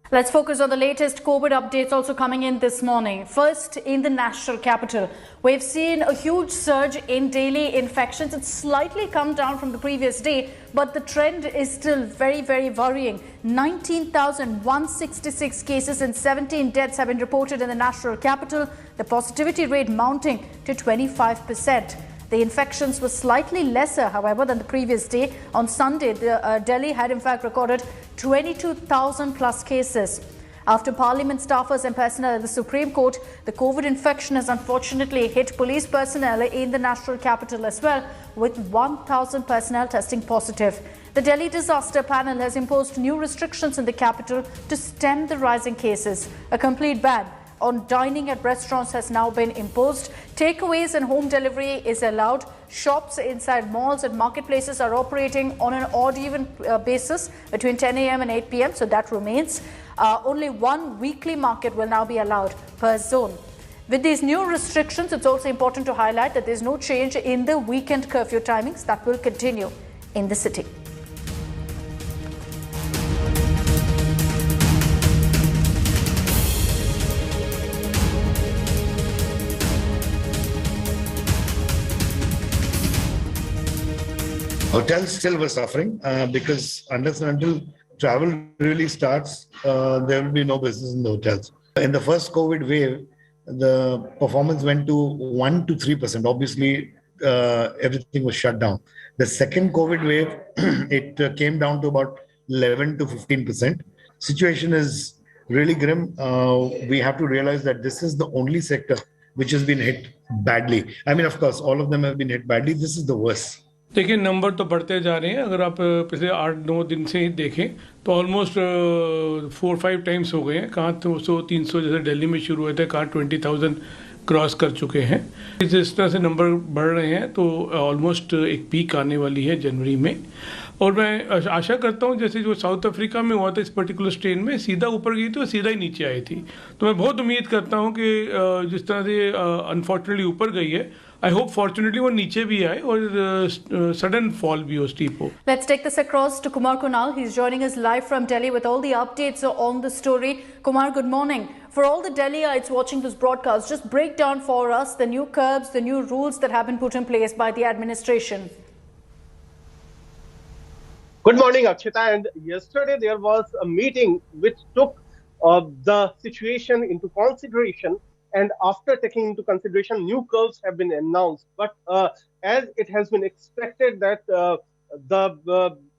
Let's focus on the latest COVID updates also coming in this morning. First, in the national capital, we've seen a huge surge in daily infections. It's slightly come down from the previous day, but the trend is still very, very worrying. 19,166 cases and 17 deaths have been reported in the national capital, the positivity rate mounting to 25%. The infections were slightly lesser, however, than the previous day. On Sunday, Delhi had in fact recorded 22,000 plus cases. After Parliament staffers and personnel at the Supreme Court, the COVID infection has unfortunately hit police personnel in the national capital as well, with 1,000 personnel testing positive. The Delhi Disaster Panel has imposed new restrictions in the capital to stem the rising cases. A complete ban on dining at restaurants has now been imposed. Takeaways and home delivery is allowed. Shops inside malls and marketplaces are operating on an odd-even basis between 10 a.m. and 8 p.m. So that remains. Only one weekly market will now be allowed per zone. With these new restrictions, it's also important to highlight that there's no change in the weekend curfew timings that will continue in the city. Hotels still were suffering because unless and until travel really starts, there will be no business in the hotels. In the first COVID wave, the performance went to 1 to 3%. Obviously, everything was shut down. The second COVID wave, it came down to about 11 to 15%. Situation is really grim. We have to realize that this is the only sector which has been hit badly. I mean, of course, all of them have been hit badly. This is the worst. देखिए number तो बढ़ते जा रहे हैं. अगर आप पिछले 8-9 दिन से ही देखें तो ऑलमोस्ट 4-5 टाइम्स हो गए हैं. कहाँ 200-300 जैसे दिल्ली में शुरू हुए थे, कहाँ 20,000 क्रॉस कर चुके हैं. जिस तरह से नंबर बढ़ रहे हैं तो ऑलमोस्ट एक पीक आने वाली है जनवरी में. और मैं आशा करता हूँ जैसे जो साउथ अफ्रीका में हुआ था इस पर्टिकुलर स्ट्रेन में सीधा ऊपर गई थी और सीधा ही नीचे आई थी. तो मैं बहुत उम्मीद करता हूँ कि जिस तरह से अनफॉर्चुनेटली ऊपर गई है, I hope fortunately वो नीचे भी आए और sudden fall भी हो, steep हो. Let's take this across to Kumar Kunal. He's joining us live from Delhi with all the updates on the story. Kumar, good morning. For all the Delhiites watching this broadcast, just break down for us the new curbs, the new rules that have been put in place by the administration. Good morning, Akshita. And yesterday there was a meeting which took the situation into consideration. And after taking into consideration, new curves have been announced. But as it has been expected that the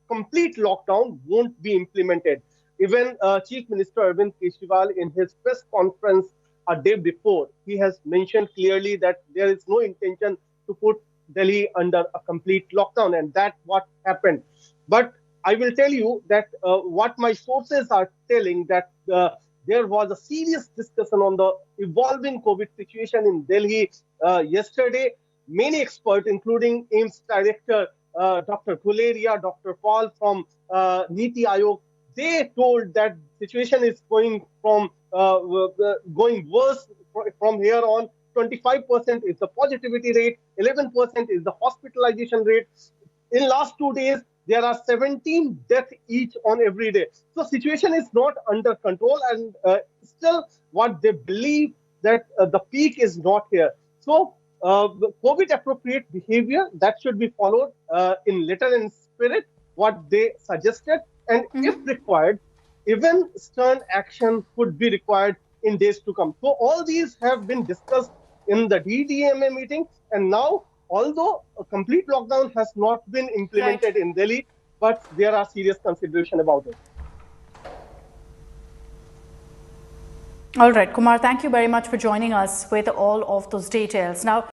complete lockdown won't be implemented. Even Chief Minister Arvind Kejriwal in his press conference a day before, he has mentioned clearly that there is no intention to put Delhi under a complete lockdown. And that's what happened. But I will tell you that what my sources are telling that there was a serious discussion on the evolving COVID situation in Delhi yesterday. Many experts, including AIIMS Director Dr. Guleria, Dr. Paul from Niti Aayog, they told that situation is going worse from here on. 25% is the positivity rate, 11% is the hospitalization rate. In last 2 days, there are 17 deaths each on every day. So situation is not under control, and still what they believe that the peak is not here. So the COVID appropriate behavior that should be followed in letter and spirit, what they suggested, and if required, even stern action could be required in days to come. So all these have been discussed in the DDMA meeting, and now although a complete lockdown has not been implemented in Delhi, but there are serious consideration about it. All right, Kumar, thank you very much for joining us with all of those details. Now,